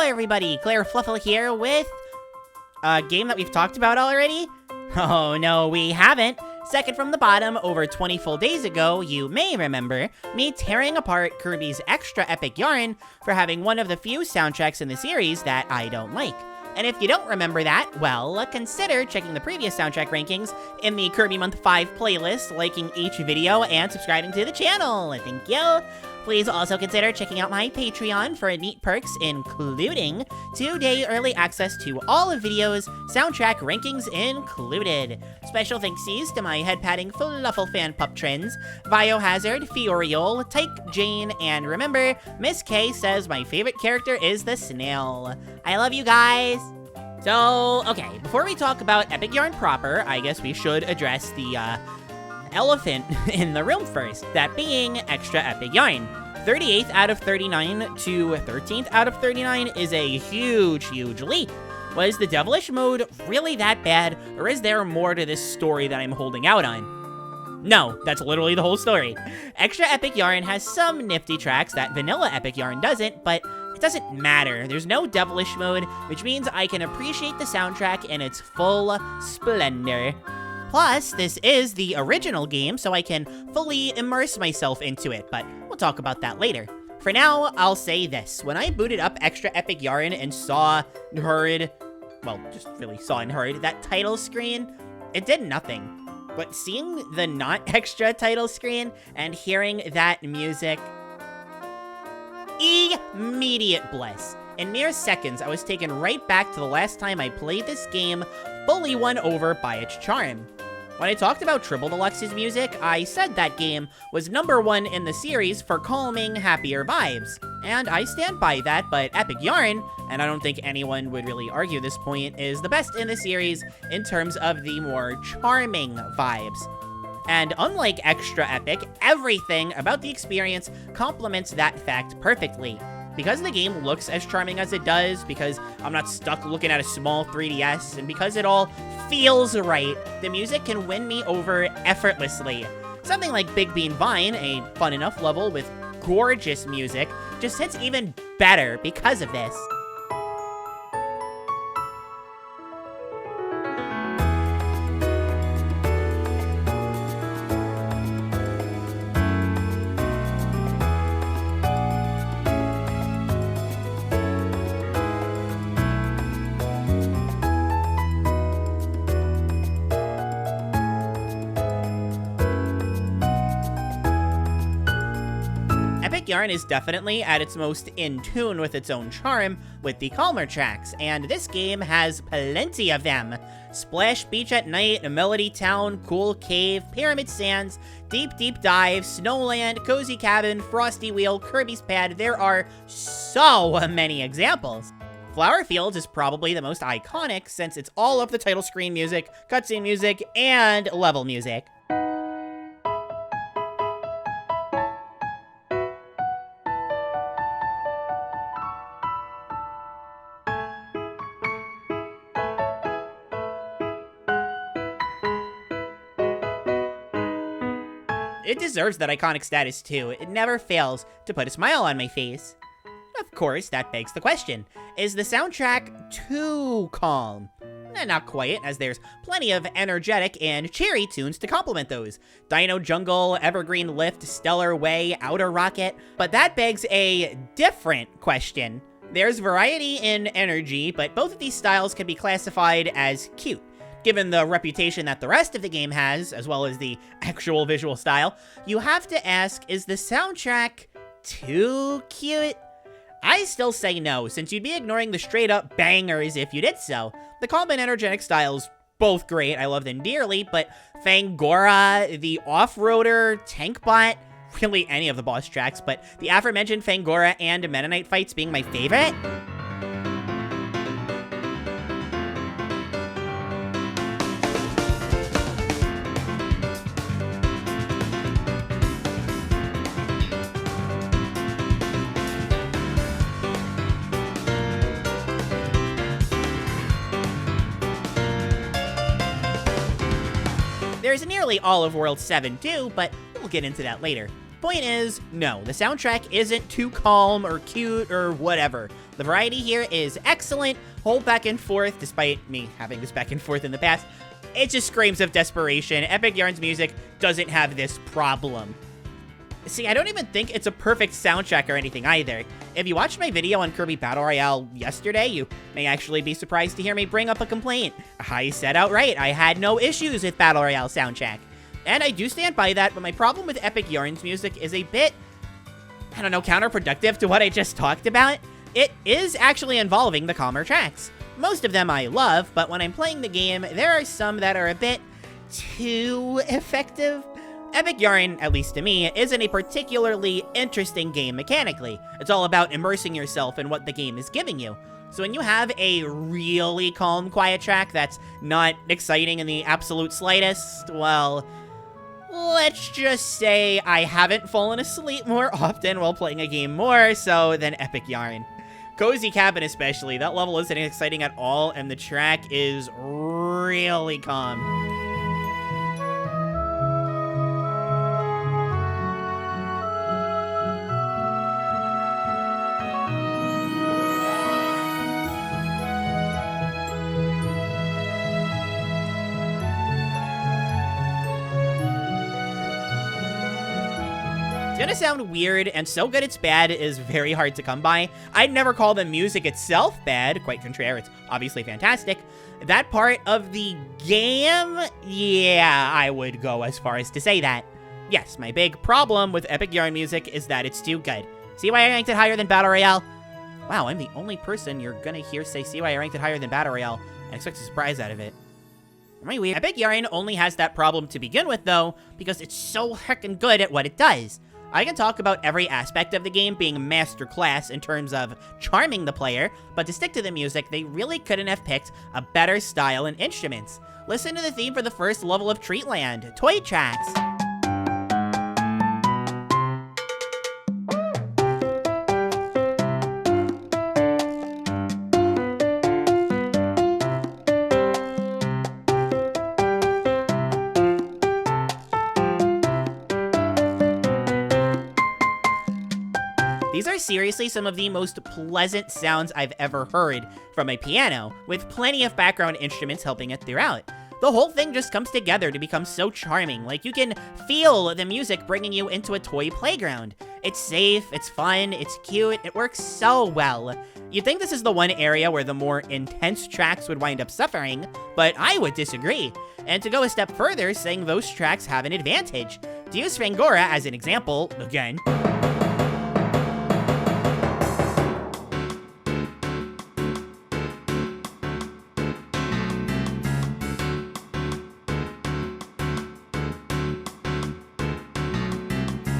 everybody, Klaire Fluffle here with a game that we've talked about already? Oh no, we haven't. Second from the bottom, over 20 full days ago, you may remember me tearing apart Kirby's extra epic yarn for having one of the few soundtracks in the series that I don't like. And if you don't remember that, well, consider checking the previous soundtrack rankings in the Kirby Month 5 playlist, liking each video, and subscribing to the channel. Thank you. Please also consider checking out my Patreon for neat perks, including 2-day early access to all of videos, soundtrack rankings included. Special thanksies to my head-patting Fluffle fan pup trends, Biohazard, Fioriole, Tyke, Jane, and remember, Miss K says my favorite character is the snail. I love you guys! So, okay, before we talk about Epic Yarn proper, I guess we should address the, elephant in the room first, that being extra epic yarn. 38th out of 39 to 13th out of 39 is a huge leap. Was the devilish mode really that bad, or is there more to this story that I'm holding out on? No, that's literally the whole story. Extra epic yarn has some nifty tracks that vanilla epic yarn doesn't, but it doesn't matter. There's no devilish mode, which means I can appreciate the soundtrack in its full splendor. Plus, this is the original game, so I can fully immerse myself into it, but we'll talk about that later. For now, I'll say this. When I booted up Extra Epic Yarn and heard that title screen, it did nothing. But seeing the not extra title screen and hearing that music, immediate bliss. In mere seconds, I was taken right back to the last time I played this game, fully won over by its charm. When I talked about Triple Deluxe's music, I said that game was #1 in the series for calming, happier vibes. And I stand by that, but Epic Yarn, and I don't think anyone would really argue this point, is the best in the series in terms of the more charming vibes. And unlike Extra Epic, everything about the experience complements that fact perfectly. Because the game looks as charming as it does, because I'm not stuck looking at a small 3DS, and because it all feels right, the music can win me over effortlessly. Something like Big Bean Vine, a fun enough level with gorgeous music, just hits even better because of this. Epic Yarn is definitely at its most in tune with its own charm with the calmer tracks, and this game has plenty of them. Splash Beach at Night, Melody Town, Cool Cave, Pyramid Sands, Deep Dive, Snowland, Cozy Cabin, Frosty Wheel, Kirby's Pad. There are so many examples. Flower Fields is probably the most iconic since it's all of the title screen music, cutscene music, and level music. It deserves that iconic status too. It never fails to put a smile on my face. Of course, that begs the question, is the soundtrack too calm? Not quite, as there's plenty of energetic and cheery tunes to complement those. Dino Jungle, Evergreen Lift, Stellar Way, Outer Rocket. But that begs a different question. There's variety in energy, but both of these styles can be classified as cute. Given the reputation that the rest of the game has, as well as the actual visual style, you have to ask, is the soundtrack too cute? I still say no, since you'd be ignoring the straight-up bangers if you did so. The calm and energetic styles, both great, I love them dearly, but Fangora, the Off-Roader, Tankbot, really any of the boss tracks, but the aforementioned Fangora and Meta Knight fights being my favorite? There's nearly all of World 7 too, but we'll get into that later. Point is, no, the soundtrack isn't too calm or cute or whatever. The variety here is excellent, whole back and forth, despite me having this back and forth in the past. It just screams of desperation. Epic Yarn's music doesn't have this problem. See, I don't even think it's a perfect soundtrack or anything either. If you watched my video on Kirby Battle Royale yesterday, you may actually be surprised to hear me bring up a complaint. I said outright I had no issues with Battle Royale soundtrack. And I do stand by that, but my problem with Epic Yarn's music is a bit, I don't know, counterproductive to what I just talked about. It is actually involving the calmer tracks. Most of them I love, but when I'm playing the game, there are some that are a bit too effective. Epic Yarn, at least to me, isn't a particularly interesting game mechanically. It's all about immersing yourself in what the game is giving you. So when you have a really calm, quiet track that's not exciting in the absolute slightest, well, let's just say I haven't fallen asleep more often while playing a game more so than Epic Yarn. Cozy Cabin especially, that level isn't exciting at all, and the track is really calm. It's gonna sound weird, and so good it's bad is very hard to come by. I'd never call the music itself bad, quite contrary, it's obviously fantastic. That part of the game, yeah, I would go as far as to say that. Yes, my big problem with Epic Yarn music is that it's too good. See why I ranked it higher than Battle Royale? Wow, I'm the only person you're gonna hear say see why I ranked it higher than Battle Royale, and expect a surprise out of it. Am I weird? Epic Yarn only has that problem to begin with, though, because it's so heckin' good at what it does. I can talk about every aspect of the game being masterclass in terms of charming the player, but to stick to the music, they really couldn't have picked a better style and instruments. Listen to the theme for the first level of Treatland, Toy Tracks. These are seriously some of the most pleasant sounds I've ever heard from a piano, with plenty of background instruments helping it throughout. The whole thing just comes together to become so charming, like you can feel the music bringing you into a toy playground. It's safe, it's fun, it's cute, it works so well. You'd think this is the one area where the more intense tracks would wind up suffering, but I would disagree. And to go a step further, saying those tracks have an advantage. To use Fangora as an example, again,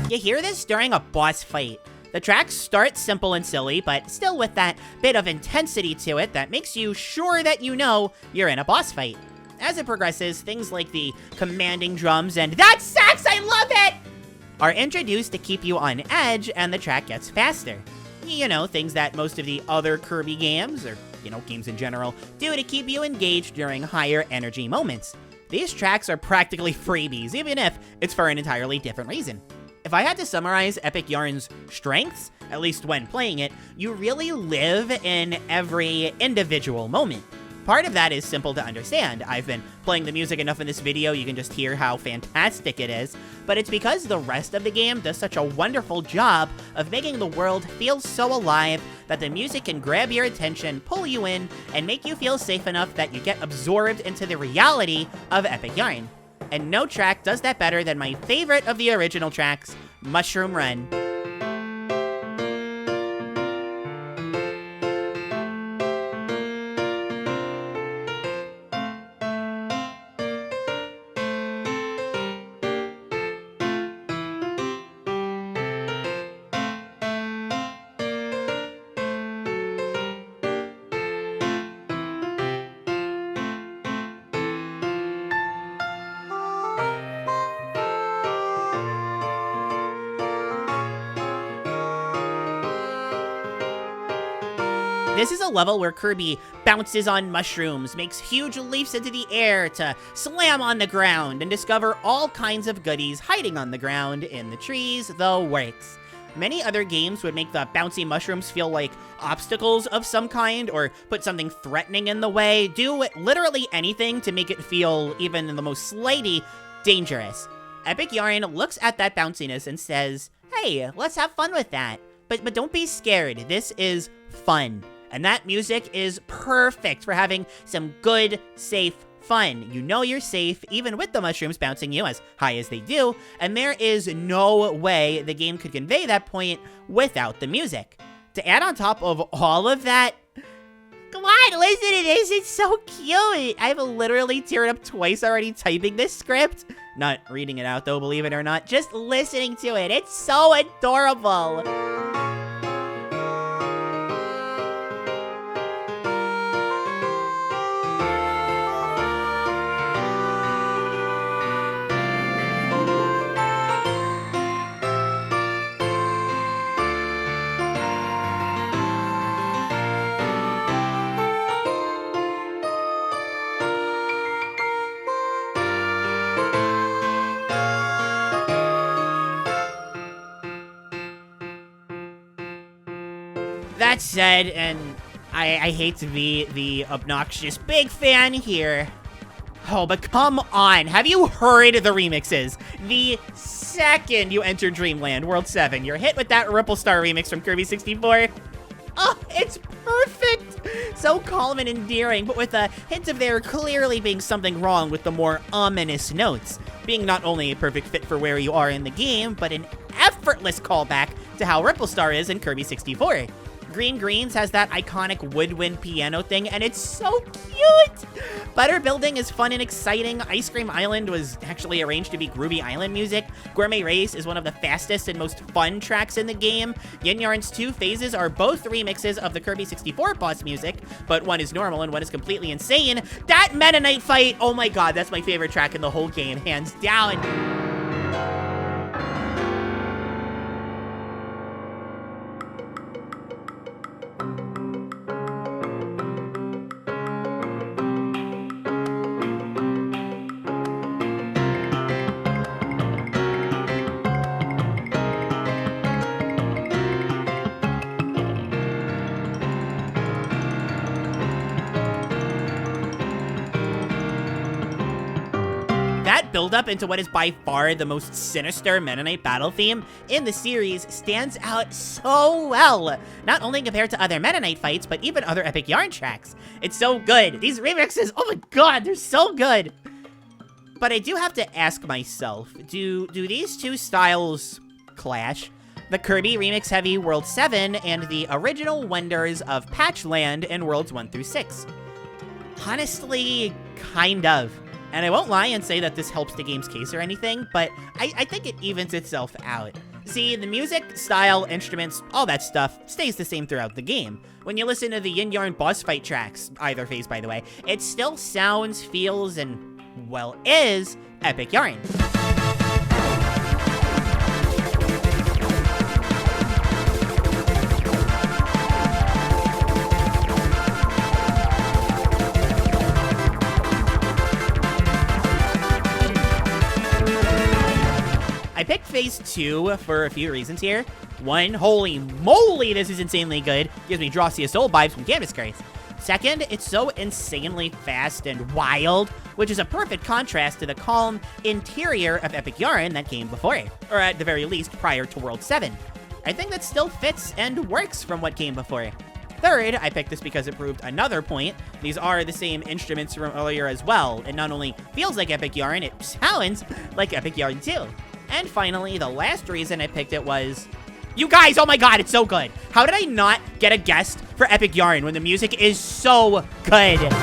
you hear this during a boss fight. The tracks start simple and silly, but still with that bit of intensity to it that makes you sure that you know you're in a boss fight. As it progresses, things like the commanding drums and "that sax, I love it!" are introduced to keep you on edge, and the track gets faster. You know, things that most of the other Kirby games, or, games in general, do to keep you engaged during higher energy moments. These tracks are practically freebies, even if it's for an entirely different reason. If I had to summarize Epic Yarn's strengths, at least when playing it, you really live in every individual moment. Part of that is simple to understand. I've been playing the music enough in this video, you can just hear how fantastic it is, but it's because the rest of the game does such a wonderful job of making the world feel so alive that the music can grab your attention, pull you in, and make you feel safe enough that you get absorbed into the reality of Epic Yarn. And no track does that better than my favorite of the original tracks, Mushroom Run. This is a level where Kirby bounces on mushrooms, makes huge leaps into the air to slam on the ground, and discover all kinds of goodies hiding on the ground, in the trees, the works. Many other games would make the bouncy mushrooms feel like obstacles of some kind, or put something threatening in the way, do literally anything to make it feel, even in the most slightly, dangerous. Epic Yarn looks at that bounciness and says, hey, let's have fun with that. But don't be scared, this is fun. And that music is perfect for having some good, safe fun. You know you're safe, even with the mushrooms bouncing you as high as they do, and there is no way the game could convey that point without the music. To add on top of all of that, come on, listen to this, it's so cute! I've literally teared up twice already typing this script. Not reading it out though, believe it or not, just listening to it, it's so adorable! That said, and I hate to be the obnoxious big fan here, oh, but come on, have you heard the remixes? The second you enter Dreamland World 7, you're hit with that Ripple Star remix from Kirby 64. Oh, it's perfect! So calm and endearing, but with a hint of there clearly being something wrong with the more ominous notes. Being not only a perfect fit for where you are in the game, but an effortless callback to how Ripple Star is in Kirby 64. Green Greens has that iconic woodwind piano thing, and it's so cute! Butter Building is fun and exciting. Ice Cream Island was actually arranged to be Groovy Island music. Gourmet Race is one of the fastest and most fun tracks in the game. Yin Yarn's 2 phases are both remixes of the Kirby 64 boss music, but one is normal and one is completely insane. That Meta Knight fight, oh my god, that's my favorite track in the whole game, hands down. Build up into what is by far the most sinister Meta Knight battle theme in the series stands out so well, not only compared to other Meta Knight fights, but even other Epic Yarn tracks. It's so good. These remixes, oh my god, they're so good. But I do have to ask myself, do these two styles clash? The Kirby Remix Heavy World 7 and the original Wonders of Patchland in Worlds 1 through 6. Honestly, kind of. And I won't lie and say that this helps the game's case or anything, but I think it evens itself out. See, the music, style, instruments, all that stuff stays the same throughout the game. When you listen to the Yin Yarn boss fight tracks, either phase by the way, it still sounds, feels, and, well, is Epic Yarn. I picked Phase 2 for a few reasons here. One, holy moly, this is insanely good. Gives me Draw See a Soul vibes from Canvas Cards. Second, it's so insanely fast and wild, which is a perfect contrast to the calm interior of Epic Yarn that came before it, or at the very least, prior to World 7. I think that still fits and works from what came before it. Third, I picked this because it proved another point. These are the same instruments from earlier as well. It not only feels like Epic Yarn, it sounds like Epic Yarn too. And finally, the last reason I picked it was, you guys, oh my god, it's so good. How did I not get a guest for Epic Yarn when the music is so good?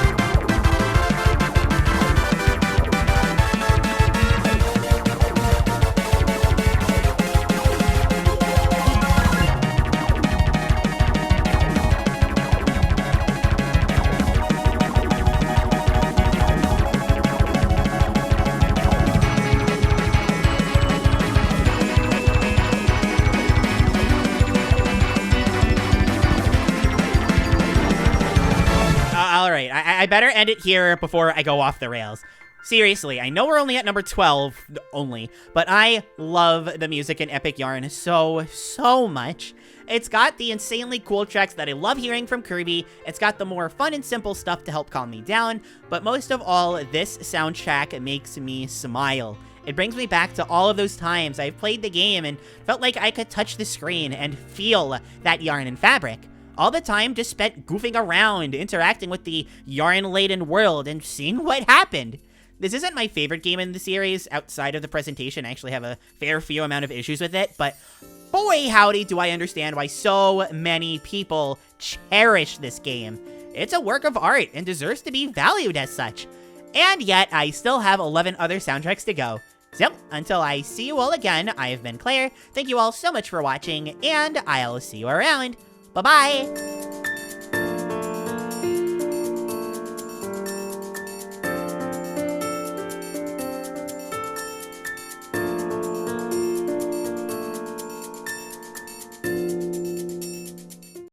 I better end it here before I go off the rails. Seriously, I know we're only at number 12 only, but I love the music in Epic Yarn so much. It's got the insanely cool tracks that I love hearing from Kirby, it's got the more fun and simple stuff to help calm me down, but most of all, this soundtrack makes me smile. It brings me back to all of those times I've played the game and felt like I could touch the screen and feel that yarn and fabric. All the time just spent goofing around, interacting with the yarn-laden world, and seeing what happened. This isn't my favorite game in the series. Outside of the presentation, I actually have a fair few amount of issues with it, but boy howdy do I understand why so many people cherish this game. It's a work of art and deserves to be valued as such. And yet, I still have 11 other soundtracks to go. So, until I see you all again, I have been Klaire. Thank you all so much for watching, and I'll see you around. Bye-bye!